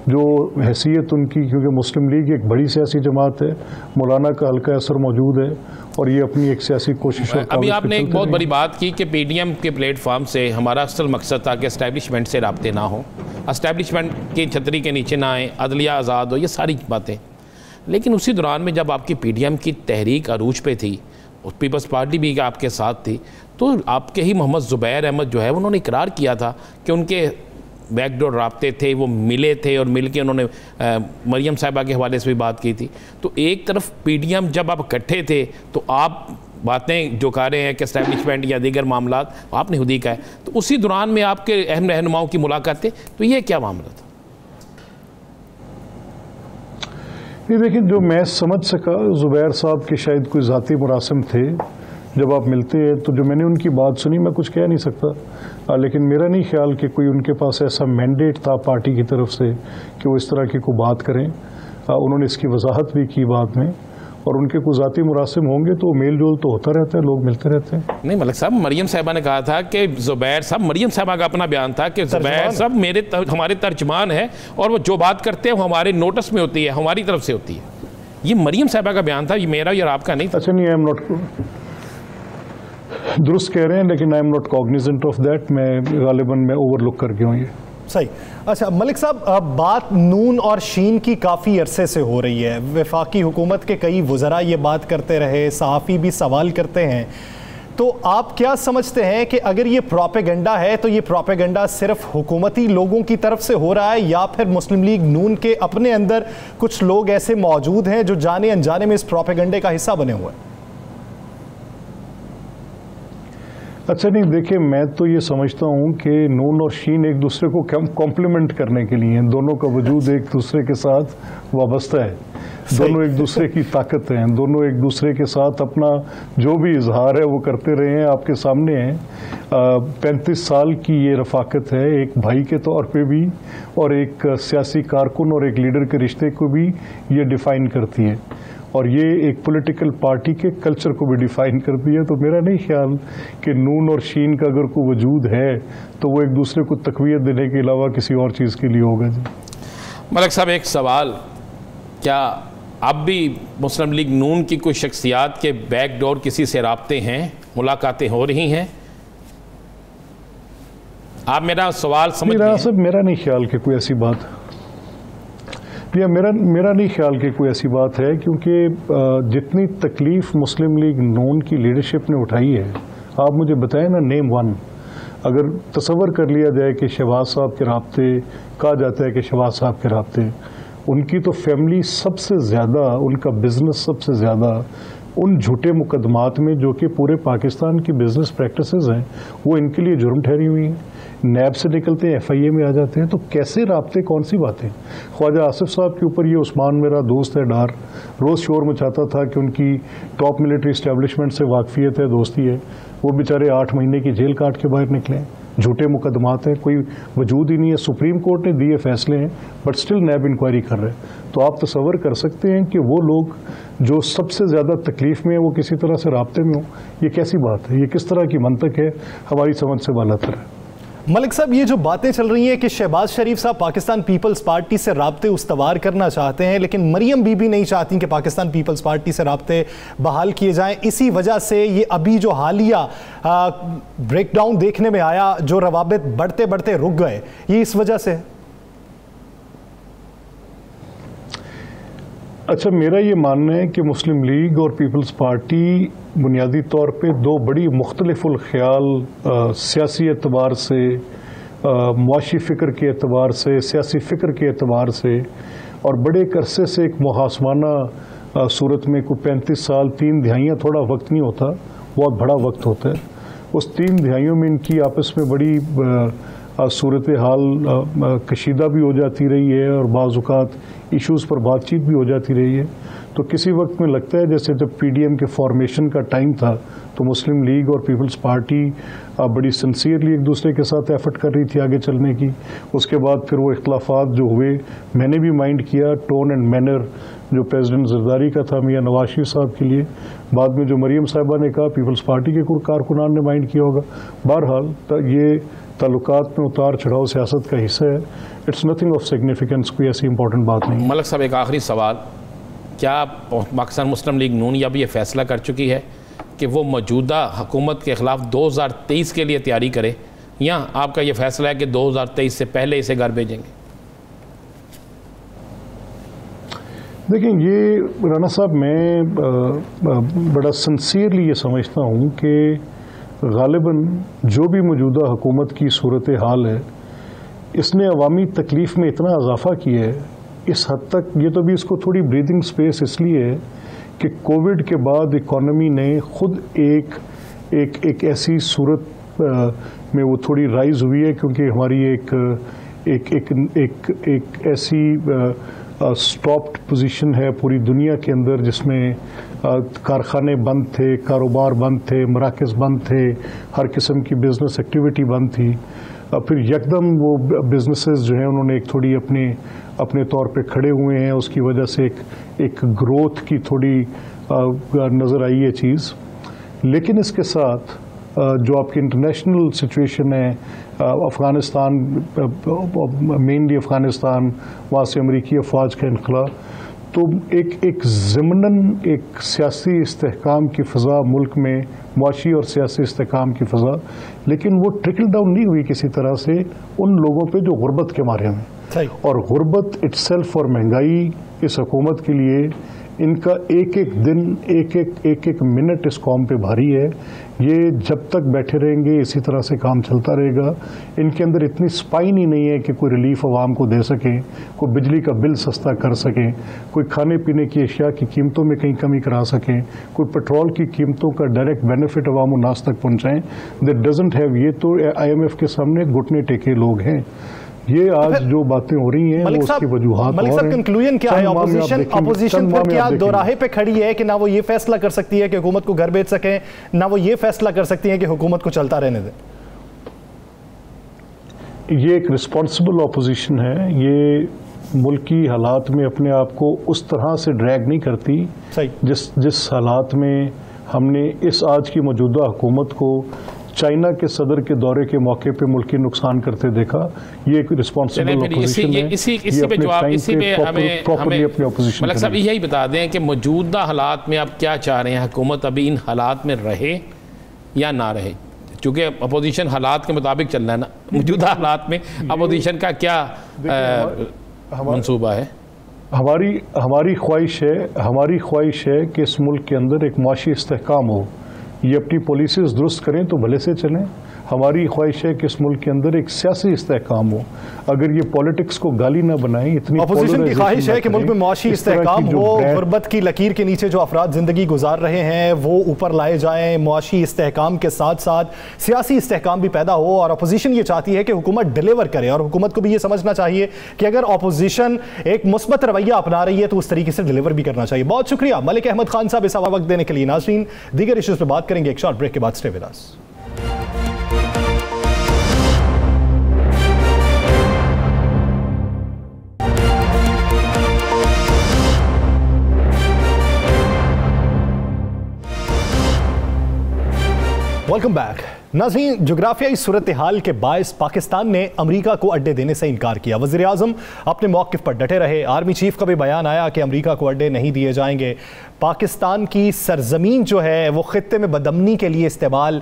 جو حیثیت ان کی، کیونکہ مسلم لیگ ایک بڑی سیاسی جماعت ہے، مولانا کا حلقہ اثر موجود ہے، اور یہ اپنی ایک سیاسی کوشش. ابھی آپ نے ایک بہت بڑی بات کی کہ پی ڈی ایم کے پلیٹ فارم سے ہمارا اصل مقصد تھا کہ اسٹیبلشمنٹ سے رابطے نہ ہوں، اسٹیبلشمنٹ کی چھتری کے نیچے نہ آئیں، عدلیہ آزاد ہو، یہ ساری باتیں. لیکن اسی دوران میں جب آپ کی پی ڈی ایم کی تحریک عروج پہ تھی، پیپلز پارٹی بھی آپ کے ساتھ تھی، تو آپ کے ہی محمد زبیر احمد جو ہے انہوں نے اقرار کیا تھا کہ ان کے بیک ڈور رابطے تھے، وہ ملے تھے، اور مل کے انہوں نے مریم صاحبہ کے حوالے سے بھی بات کی تھی. تو ایک طرف پی ڈی ایم جب آپ اکٹھے تھے تو آپ باتیں جو کہہ رہے ہیں کہ اسٹیبلشمنٹ یا دیگر معاملات آپ نے خود ہی کہا ہے، تو اسی دوران میں آپ کے اہم رہنماؤں کی ملاقات تھے، تو یہ کیا معاملہ تھا؟ یہ دیکھیں جو میں سمجھ سکا زبیر صاحب کے شاید کوئی ذاتی مراسم تھے، جب آپ ملتے ہیں تو جو میں نے ان کی بات سنی میں کچھ کہہ نہیں سکتا، لیکن میرا نہیں خیال کہ کوئی ان کے پاس ایسا مینڈیٹ تھا پارٹی کی طرف سے کہ وہ اس طرح کی کوئی بات کریں۔ انہوں نے اس کی وضاحت بھی کی بعد میں، اور ان کے کوئی ذاتی مراسم ہوں گے تو میل جول تو ہوتا رہتا ہے، لوگ ملتے رہتے ہیں۔ نہیں ملک صاحب، مریم صاحبہ نے کہا تھا کہ زبیر صاحب، مریم صاحبہ کا اپنا بیان تھا کہ زبیر صاحب ہمارے ترجمان ہیں اور وہ جو بات کرتے ہیں وہ ہمارے نوٹس میں ہوتی ہے، ہماری طرف سے ہوتی ہے۔ یہ مریم صاحبہ کا بیان تھا، یہ میرا اور آپ کا نہیں تھا۔ اچھا نہیں، آئی ایم ناٹ، درست کہہ رہے ہیں لیکن I am not cognizant of that, میں غالباً میں اوور لک کر کے ہوں یہ۔ صحیح۔ اچھا ملک صاحب، بات نون اور شین کی کافی عرصے سے ہو رہی ہے، وفاقی حکومت کے کئی وزراء یہ بات کرتے رہے، صحافی بھی سوال کرتے ہیں، تو آپ کیا سمجھتے ہیں کہ اگر یہ پروپیگنڈا ہے تو یہ پروپیگنڈا صرف حکومتی لوگوں کی طرف سے ہو رہا ہے یا پھر مسلم لیگ نون کے اپنے اندر کچھ لوگ ایسے موجود ہیں جو جانے انجانے میں اس پروپیگنڈے کا حصہ بنے ہوئے ہیں؟ اچھا نہیں، دیکھیں میں تو یہ سمجھتا ہوں کہ نون اور شین ایک دوسرے کو کمپلیمنٹ کرنے کے لیے ہیں، دونوں کا وجود ایک دوسرے کے ساتھ وابستہ ہے، دونوں ایک دوسرے کی طاقت ہیں، دونوں ایک دوسرے کے ساتھ اپنا جو بھی اظہار ہے وہ کرتے رہے ہیں، آپ کے سامنے ہیں۔ 35 سال کی یہ رفاقت ہے، ایک بھائی کے طور پہ بھی اور ایک سیاسی کارکن اور ایک لیڈر کے رشتے کو بھی یہ ڈیفائن کرتی ہے، اور یہ ایک پولیٹیکل پارٹی کے کلچر کو بھی ڈیفائن کرتی ہے۔ تو میرا نہیں خیال کہ نون اور شین کا اگر کوئی وجود ہے تو وہ ایک دوسرے کو تقویت دینے کے علاوہ کسی اور چیز کے لیے ہوگا۔ جی ملک صاحب، ایک سوال، کیا اب بھی مسلم لیگ نون کی کوئی شخصیات کے بیک ڈور کسی سے رابطے ہیں، ملاقاتیں ہو رہی ہیں؟ آپ میرا سوال سمجھ رہے ہیں؟ میرا نہیں خیال کہ کوئی ایسی بات، میرا نہیں خیال کہ کوئی ایسی بات ہے، کیونکہ جتنی تکلیف مسلم لیگ نون کی لیڈرشپ نے اٹھائی ہے، آپ مجھے بتائیں نا نیم ون، اگر تصور کر لیا جائے کہ شہباز صاحب کے رابطے، کہا جاتا ہے کہ شہباز صاحب کے رابطے، ان کی تو فیملی سب سے زیادہ، ان کا بزنس سب سے زیادہ ان جھوٹے مقدمات میں جو کہ پورے پاکستان کی بزنس پریکٹسز ہیں وہ ان کے لیے جرم ٹھہری ہوئی ہیں، نیب سے نکلتے ہیں، ایف آئی اے میں آ جاتے ہیں، تو کیسے رابطے، کون سی باتیں؟ خواجہ آصف صاحب کے اوپر یہ عثمان میرا دوست ہے ڈار روز شور مچاتا تھا کہ ان کی ٹاپ ملٹری اسٹیبلشمنٹ سے واقفیت ہے، دوستی ہے، وہ بیچارے 8 مہینے کی جیل کاٹ کے باہر نکلے ہیں، جھوٹے مقدمات ہیں، کوئی وجود ہی نہیں ہے، سپریم کورٹ نے دیے فیصلے ہیں بٹ سٹل نیب انکوائری کر رہے ہیں۔ تو آپ تصور کر سکتے ہیں کہ وہ لوگ جو سب سے زیادہ تکلیف میں ہیں وہ کسی طرح سے رابطے میں ہوں، یہ کیسی بات ہے؟ یہ کس طرح کی منطق ہے؟ ہماری سمجھ سے بالا تر ہے۔ ملک صاحب، یہ جو باتیں چل رہی ہیں کہ شہباز شریف صاحب پاکستان پیپلز پارٹی سے رابطے استوار کرنا چاہتے ہیں، لیکن مریم بی نہیں چاہتی کہ پاکستان پیپلز پارٹی سے رابطے بحال کیے جائیں، اسی وجہ سے یہ ابھی جو حالیہ بریک ڈاؤن دیکھنے میں آیا، جو روابط بڑھتے بڑھتے رک گئے، یہ اس وجہ سے؟ اچھا، میرا یہ ماننا ہے کہ مسلم لیگ اور پیپلز پارٹی بنیادی طور پہ دو بڑی مختلف الخیال، سیاسی اعتبار سے، معاشی فکر کے اعتبار سے، سیاسی فکر کے اعتبار سے، اور بڑے عرصے سے ایک محاسمانہ صورت میں کوئی 35 سال، 3 دہائیاں تھوڑا وقت نہیں ہوتا، بہت بڑا وقت ہوتا ہے۔ اس 3 دہائیوں میں ان کی آپس میں بڑی صورتحال کشیدہ بھی ہو جاتی رہی ہے اور بعض اوقات ایشوز پر بات چیت بھی ہو جاتی رہی ہے۔ تو کسی وقت میں لگتا ہے جیسے جب پی ڈی ایم کے فارمیشن کا ٹائم تھا تو مسلم لیگ اور پیپلز پارٹی بڑی سنسیئرلی ایک دوسرے کے ساتھ ایفرٹ کر رہی تھی آگے چلنے کی۔ اس کے بعد پھر وہ اختلافات جو ہوئے، میں نے بھی مائنڈ کیا ٹون اینڈ مینر جو پریزیڈنٹ زرداری کا تھا میاں نواز شریف صاحب کے لیے، بعد میں جو مریم صاحبہ نے کہا پیپلز پارٹی کے کارکنان نے مائنڈ کیا ہوگا۔ بہرحال یہ تعلقات میں اتار چڑھاؤ سیاست کا حصہ ہے، اٹس نتھنگ آف سگنیفیکنس، کوئی ایسی امپورٹنٹ بات نہیں۔ ملک صاحب، ایک آخری سوال، کیا پاکستان مسلم لیگ نون یا بھی یہ فیصلہ کر چکی ہے کہ وہ موجودہ حکومت کے خلاف 2023 کے لیے تیاری کرے، یا آپ کا یہ فیصلہ ہے کہ 2023 سے پہلے اسے گھر بھیجیں گے؟ دیکھیں، یہ رانا صاحب میں بڑا سنسیئرلی یہ سمجھتا ہوں کہ غالباً جو بھی موجودہ حکومت کی صورتحال ہے، اس نے عوامی تکلیف میں اتنا اضافہ کیا ہے اس حد تک، یہ تو بھی اس کو تھوڑی بریدنگ سپیس اس لیے ہے کہ کووڈ کے بعد اکانومی نے خود ایک ایسی صورت میں وہ تھوڑی رائز ہوئی ہے، کیونکہ ہماری ایک ایسی اسٹاپڈ پوزیشن ہے پوری دنیا کے اندر، جس میں کارخانے بند تھے، کاروبار بند تھے، مراکز بند تھے، ہر قسم کی بزنس ایکٹیویٹی بند تھی. پھر یکدم وہ بزنسز جو ہیں انہوں نے ایک تھوڑی اپنے طور پہ کھڑے ہوئے ہیں. اس کی وجہ سے ایک گروتھ کی تھوڑی نظر آئی ہے چیز. لیکن اس کے ساتھ جو آپ کی انٹرنیشنل سچویشن ہے، افغانستان، مینلی افغانستان، وہاں سے امریکی افواج کا انخلا، تو ایک ضمناً ایک سیاسی استحکام کی فضا ملک میں، معاشی اور سیاسی استحکام کی فضا، لیکن وہ ٹرکل ڈاؤن نہیں ہوئی کسی طرح سے ان لوگوں پہ جو غربت کے مارے ہیں. اور غربت اٹ سیلف اور مہنگائی اس حکومت کے لیے، ان کا ایک دن ایک منٹ اس قوم پہ بھاری ہے. یہ جب تک بیٹھے رہیں گے اسی طرح سے کام چلتا رہے گا. ان کے اندر اتنی اسپائن ہی نہیں ہے کہ کوئی ریلیف عوام کو دے سکیں، کوئی بجلی کا بل سستا کر سکیں، کوئی کھانے پینے کی اشیاء کی قیمتوں میں کہیں کمی کرا سکیں، کوئی پیٹرول کی قیمتوں کا ڈائریکٹ بینیفٹ عوام الناس تک پہنچائیں. That doesn't have. یہ تو IMF کے سامنے گھٹنے ٹیکے لوگ ہیں. یہ آج جو باتیں ہو رہی ہیں وہ اس کی وجوہات ملک صاحب کنکلوژن کیا ہے؟ اپوزیشن پھر کیا دوراہے پہ کھڑی ہے کہ نہ وہ یہ فیصلہ کر سکتی ہے کہ حکومت کو گھر بھیج سکیں، نہ وہ یہ فیصلہ کر سکتی ہیں کہ حکومت کو چلتا رہنے دیں؟ یہ ایک رسپانسبل اپوزیشن ہے. یہ ملکی حالات میں اپنے آپ کو اس طرح سے ڈریگ نہیں کرتی جس حالات میں ہم نے اس آج کی موجودہ حکومت کو چائنا کے صدر کے دورے کے موقع پہ ملکی نقصان کرتے دیکھا. یہ ایک رسپانسبل اپوزیشن ہے. اسی پہ جواب، اسی پہ ہمیں ملک صاحب یہی بتا دیں کہ موجودہ حالات میں آپ کیا چاہ رہے ہیں؟ حکومت ابھی ان حالات میں رہے یا نہ رہے؟ چونکہ اپوزیشن حالات کے مطابق چل رہا ہے نا. موجودہ حالات میں اپوزیشن کا کیا منصوبہ ہے؟ ہماری خواہش ہے کہ اس ملک کے اندر ایک معاشی استحکام ہو. یہ اپنی پالیسیز درست کریں تو بھلے سے چلیں. ہماری خواہش ہے کہ اس ملک کے اندر ایک سیاسی استحکام ہو. اگر یہ پالیٹکس کو گالی نہ بنائیں، اتنی اپوزیشن کی خواہش ہے کہ ملک میں معاشی استحکام ہو، غربت کی لکیر کے نیچے جو افراد زندگی گزار رہے ہیں وہ اوپر لائے جائیں، معاشی استحکام کے ساتھ ساتھ سیاسی استحکام بھی پیدا ہو. اور اپوزیشن یہ چاہتی ہے کہ حکومت ڈیلیور کرے، اور حکومت کو بھی یہ سمجھنا چاہیے کہ اگر اپوزیشن ایک مثبت رویہ اپنا رہی ہے تو اس طریقے سے ڈیلیور بھی کرنا چاہیے. بہت شکریہ ملک احمد خان صاحب اس وقت دینے کے لیے. ناظرین دیگر ایشوز پہ بات کریں گے ایک شارٹ بریک کے بعد. Stay with us. Welcome back. ناظرین جغرافیائی صورتحال کے باعث پاکستان نے امریکہ کو اڈے دینے سے انکار کیا. وزیر اعظم اپنے موقف پر ڈٹے رہے. آرمی چیف کا بھی بیان آیا کہ امریکہ کو اڈے نہیں دیے جائیں گے. پاکستان کی سرزمین جو ہے وہ خطے میں بدامنی کے لیے استعمال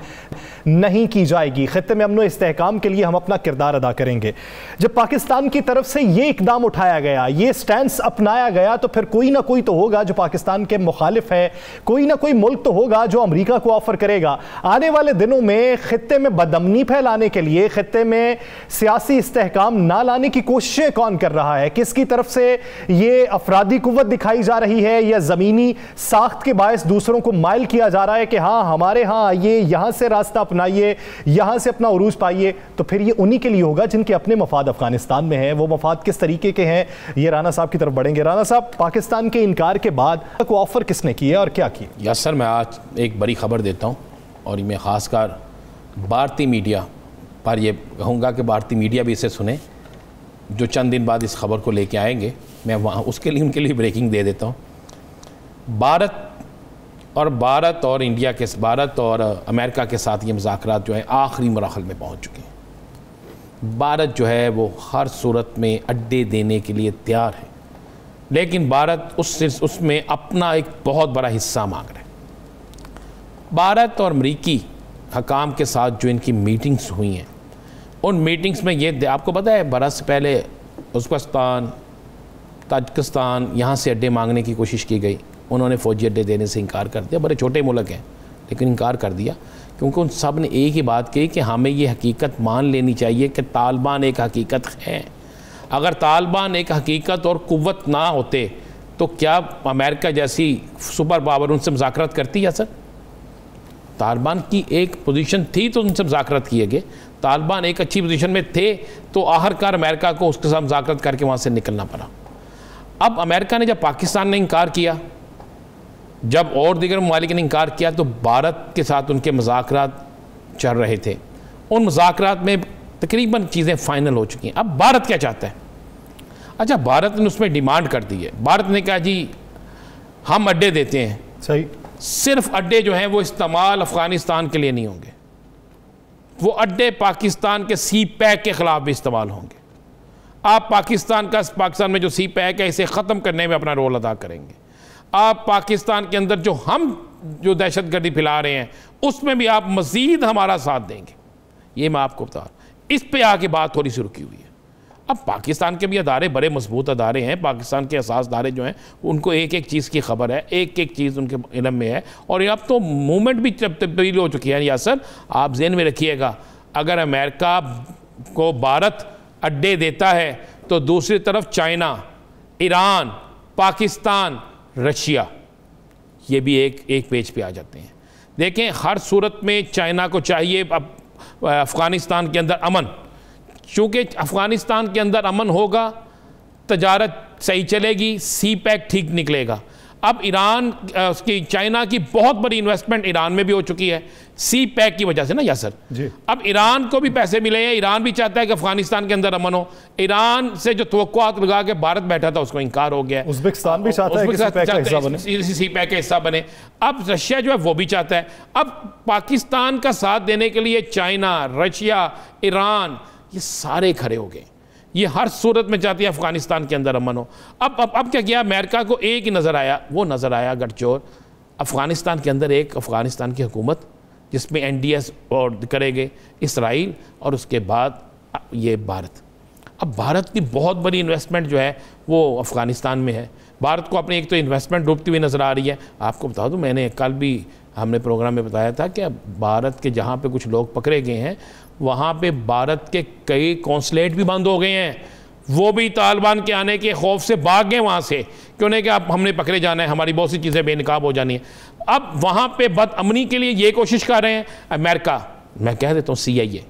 نہیں کی جائے گی. خطے میں امن و استحکام کے لیے ہم اپنا کردار ادا کریں گے. جب پاکستان کی طرف سے یہ اقدام اٹھایا گیا، یہ سٹینس اپنایا گیا، تو پھر کوئی نہ کوئی تو ہوگا جو پاکستان کے مخالف ہے، کوئی نہ کوئی ملک تو ہوگا جو امریکہ کو آفر کرے گا. آنے والے دنوں میں خطے میں بدامنی پھیلانے کے لیے، خطے میں سیاسی استحکام نہ لانے کی کوششیں کون کر رہا ہے؟ کس کی طرف سے یہ افرادی قوت دکھائی جا رہی ہے، یا زمینی ساخت کے باعث دوسروں کو مائل کیا جا رہا ہے کہ ہاں ہمارے ہاں آئیے، یہاں سے راستہ اپنائیے، یہاں سے اپنا عروج پائیے؟ تو پھر یہ انہی کے لیے ہوگا جن کے اپنے مفاد افغانستان میں ہیں. وہ مفاد کس طریقے کے ہیں؟ یہ رانا صاحب کی طرف بڑھیں گے. رانا صاحب، پاکستان کے انکار کے بعد کو آفر کس نے کیا اور کیا کیا؟ یاسر، میں آج ایک بڑی خبر دیتا ہوں، اور میں خاص کر بھارتی میڈیا پر یہ کہوں گا کہ بھارتی میڈیا بھی اسے سنیں، جو چند دن بعد اس خبر کو لے کے آئیں گے. میں وہاں اس کے لیے ان کے لیے بریکنگ دے دیتا ہوں. بھارت اور انڈیا کے، بھارت اور امریکہ کے ساتھ یہ مذاکرات جو ہیں آخری مراحل میں پہنچ چکے ہیں. بھارت جو ہے وہ ہر صورت میں اڈے دینے کے لیے تیار ہے، لیکن بھارت اس میں اپنا ایک بہت بڑا حصہ مانگ رہا ہے. بھارت اور امریکی حکام کے ساتھ جو ان کی میٹنگز ہوئی ہیں، ان میٹنگز میں یہ آپ کو پتہ ہے برس سے پہلے ازبکستان، تاجکستان یہاں سے اڈے مانگنے کی کوشش کی گئی. انہوں نے فوجی اڈے دینے سے انکار کر دیا. بڑے چھوٹے ملک ہیں لیکن انکار کر دیا، کیونکہ ان سب نے ایک ہی بات کہی کہ ہمیں یہ حقیقت مان لینی چاہیے کہ طالبان ایک حقیقت ہے. اگر طالبان ایک حقیقت اور قوت نہ ہوتے تو کیا امریکہ جیسی سپر پاور ان سے مذاکرات کرتی ہے؟ سر، طالبان کی ایک پوزیشن تھی تو ان سے مذاکرات کیے گئے. طالبان ایک اچھی پوزیشن میں تھے تو آخر کار امریکہ کو اس کے ساتھ مذاکرات کر کے وہاں سے نکلنا پڑا. اب امریکہ نے جب پاکستان نے انکار کیا، جب اور دیگر ممالک نے انکار کیا، تو بھارت کے ساتھ ان کے مذاکرات چل رہے تھے. ان مذاکرات میں تقریباً چیزیں فائنل ہو چکی ہیں. اب بھارت کیا چاہتا ہے؟ اچھا، بھارت نے اس میں ڈیمانڈ کر دی ہے. بھارت نے کہا جی ہم اڈے دیتے ہیں. صحیح. صرف اڈے جو ہیں وہ استعمال افغانستان کے لیے نہیں ہوں گے، وہ اڈے پاکستان کے سی پیک کے خلاف بھی استعمال ہوں گے. آپ پاکستان میں جو سی پیک ہے اسے ختم کرنے میں اپنا رول ادا کریں گے. آپ پاکستان کے اندر ہم جو دہشت گردی پھیلا رہے ہیں اس میں بھی آپ مزید ہمارا ساتھ دیں گے. یہ میں آپ کو بتا رہا ہوں. اس پہ آ کے بات تھوڑی سی رکی ہوئی ہے. اب پاکستان کے بھی ادارے بڑے مضبوط ادارے ہیں. پاکستان کے اساس ادارے جو ہیں ان کو ایک ایک چیز کی خبر ہے، ایک ایک چیز ان کے علم میں ہے. اور اب تو موومنٹ بھی تبدیل ہو چکی ہے. یاسر آپ ذہن میں رکھیے گا، اگر امریکہ کو بھارت اڈے دیتا ہے تو دوسری طرف چائنا، ایران، پاکستان، رشیا یہ بھی ایک پیج پہ آ جاتے ہیں. دیکھیں ہر صورت میں چائنا کو چاہیے اب افغانستان کے اندر امن، چونکہ افغانستان کے اندر امن ہوگا تجارت صحیح چلے گی، سی پیک ٹھیک نکلے گا. اب ایران چائنا کی بہت بڑی انویسٹمنٹ ایران میں بھی ہو چکی ہے سی پیک کی وجہ سے نا یاسر. اب ایران کو بھی پیسے ملے ہیں. ایران بھی چاہتا ہے کہ افغانستان کے اندر امن ہو. ایران سے جو توقعات لگا کے بھارت بیٹھا تھا اس کو انکار ہو گیا. ازبکستان بھی چاہتا ہے کہ سی پیک کا حصہ بنے. اب رشیا جو ہے وہ بھی چاہتا ہے. اب پاکستان کا ساتھ دینے کے لیے چائنا، رشیا، ایران یہ سارے کھڑے ہو گئے. یہ ہر صورت میں چاہتی ہے افغانستان کے اندر امن ہو. اب کیا کیا امریکہ کو ایک ہی نظر آیا، وہ نظر آیا گٹھ جوڑ افغانستان کے اندر ایک افغانستان کی حکومت جس میں NDS اور کرے گے اسرائیل، اور اس کے بعد یہ بھارت. اب بھارت کی بہت بڑی انویسٹمنٹ جو ہے وہ افغانستان میں ہے. بھارت کو اپنی ایک تو انویسٹمنٹ ڈوبتی ہوئی نظر آ رہی ہے. آپ کو بتا دوں میں نے کل بھی ہم نے پروگرام میں بتایا تھا کہ بھارت کے جہاں پہ کچھ لوگ پکڑے گئے ہیں وہاں پہ بھارت کے کئی قونصلیٹ بھی بند ہو گئے ہیں. وہ بھی طالبان کے آنے کے خوف سے بھاگ گئے وہاں سے، کیوں نہیں کہ اب ہم نے پکڑے جانا ہے، ہماری بہت سی چیزیں بے نقاب ہو جانی ہیں. اب وہاں پہ بد امنی کے لیے یہ کوشش کر رہے ہیں امریکہ، میں کہہ دیتا ہوں CIA،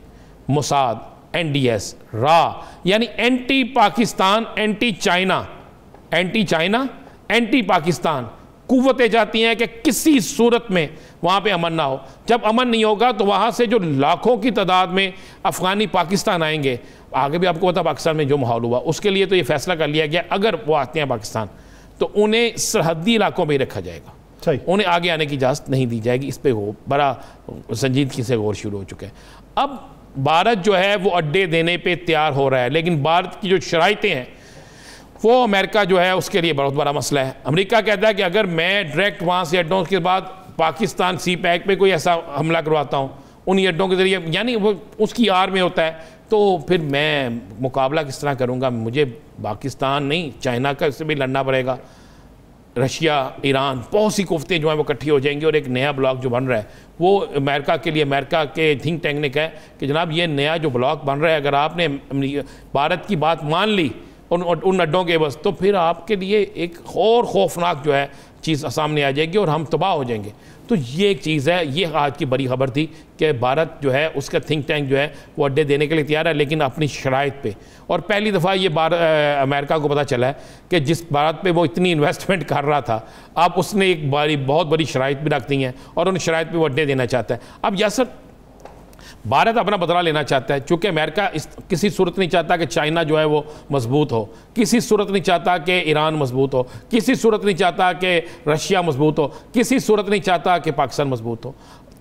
موساد، NDS، را، یعنی anti Pakistan, anti China, anti Pakistan قوتیں جاتی ہیں کہ کسی صورت میں وہاں پہ امن نہ ہو. جب امن نہیں ہوگا تو وہاں سے جو لاکھوں کی تعداد میں افغانی پاکستان آئیں گے. آگے بھی آپ کو پتا پاکستان میں جو ماحول ہوا اس کے لیے تو یہ فیصلہ کر لیا گیا اگر وہ آتے ہیں پاکستان تو انہیں سرحدی علاقوں میں ہی رکھا جائے گا، انہیں آگے آنے کی اجازت نہیں دی جائے گی. اس پہ بڑا سنجیدگی سے غور شروع ہو چکا ہے. اب بھارت جو ہے وہ اڈے دینے پہ تیار ہو رہا ہے، لیکن بھارت کی جو شرائطیں ہیں وہ امریکہ جو ہے اس کے لیے بہت بڑا مسئلہ ہے. امریکہ کہتا ہے کہ اگر میں ڈائریکٹ وہاں سے اڈوں کے بعد پاکستان سی پیک پہ کوئی ایسا حملہ کرواتا ہوں انہی اڈوں کے ذریعے، یعنی وہ اس کی آر میں ہوتا ہے، تو پھر میں مقابلہ کس طرح کروں گا؟ مجھے پاکستان نہیں چائنا کا اس سے بھی لڑنا پڑے گا. رشیا، ایران، بہت سی قوتیں جو ہیں وہ اکٹھی ہو جائیں گی اور ایک نیا بلاک جو بن رہا ہے وہ امریکہ کے لیے، امریکہ کے تھنک ٹینک نے کہا ہے کہ جناب یہ نیا جو بلاک بن رہا ہے اگر آپ نے بھارت کی بات مان لی ان اڈوں کے بس تو پھر آپ کے لیے ایک اور خوفناک جو ہے چیز سامنے آ جائے گی اور ہم تباہ ہو جائیں گے. تو یہ ایک چیز ہے، یہ آج کی بڑی خبر تھی کہ بھارت جو ہے اس کا تھنک ٹینک جو ہے وہ اڈے دینے کے لیے تیار ہے لیکن اپنی شرائط پہ. اور پہلی دفعہ یہ امریکہ کو پتہ چلا ہے کہ جس بھارت پہ وہ اتنی انویسٹمنٹ کر رہا تھا اب اس نے ایک بہت بڑی شرائط بھی رکھ دی ہیں اور ان شرائط پہ وہ اڈے دینا چاہتا ہے. اب یاسر بھارت اپنا بدلہ لینا چاہتا ہے چونکہ امریکہ کسی صورت نہیں چاہتا کہ چائنا جو ہے وہ مضبوط ہو، کسی صورت نہیں چاہتا کہ ایران مضبوط ہو، کسی صورت نہیں چاہتا کہ رشیا مضبوط ہو، کسی صورت نہیں چاہتا کہ پاکستان مضبوط ہو.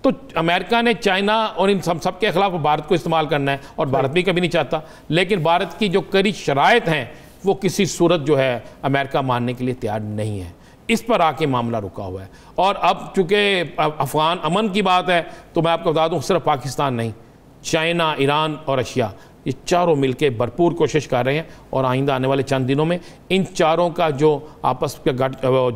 تو امریکہ نے چائنا اور ان سب کے خلاف بھارت کو استعمال کرنا ہے اور بھارت بھی کبھی نہیں چاہتا. لیکن بھارت کی جو کڑی شرائط ہیں وہ کسی صورت جو ہے امریکہ ماننے کے لیے تیار نہیں ہے. اس پر آ کے معاملہ رکا ہوا ہے. اور اب چونکہ افغان امن کی بات ہے تو میں آپ کو بتا دوں صرف پاکستان نہیں، چائنا، ایران اور رشیا یہ چاروں مل کے بھرپور کوشش کر رہے ہیں اور آئندہ آنے والے چند دنوں میں ان چاروں کا جو آپس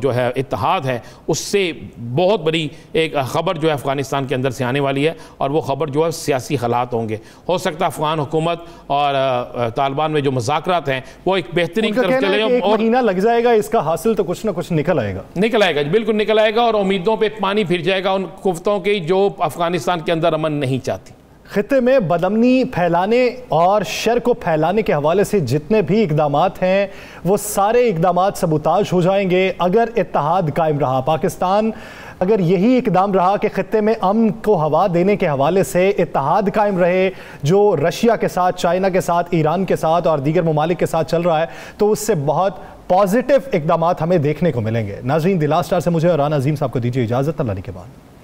جو ہے اتحاد ہے اس سے بہت بڑی ایک خبر جو ہے افغانستان کے اندر سے آنے والی ہے اور وہ خبر جو ہے سیاسی حالات ہوں گے. ہو سکتا ہے افغان حکومت اور طالبان میں جو مذاکرات ہیں وہ ایک بہترین طرف چلے جائیں اور مہینہ لگ جائے گا اس کا حاصل تو کچھ نہ کچھ نکل آئے گا بالکل نکل آئے گا اور امیدوں پہ پانی پھر جائے گا ان قوتوں کی جو افغانستان کے اندر امن نہیں چاہتی. خطے میں بدامنی پھیلانے اور شر کو پھیلانے کے حوالے سے جتنے بھی اقدامات ہیں وہ سارے اقدامات سبوتاژ ہو جائیں گے اگر اتحاد قائم رہا۔ پاکستان اگر یہی اقدام رہا کہ خطے میں امن کو ہوا دینے کے حوالے سے اتحاد قائم رہے جو رشیا کے ساتھ، چائنا کے ساتھ، ایران کے ساتھ اور دیگر ممالک کے ساتھ چل رہا ہے، تو اس سے بہت پازیٹیو اقدامات ہمیں دیکھنے کو ملیں گے۔ ناظرین، دی لاسٹ آور سے مجھے اور رانا عظیم صاحب کو دیجیے اجازت، اللہ کے بعد۔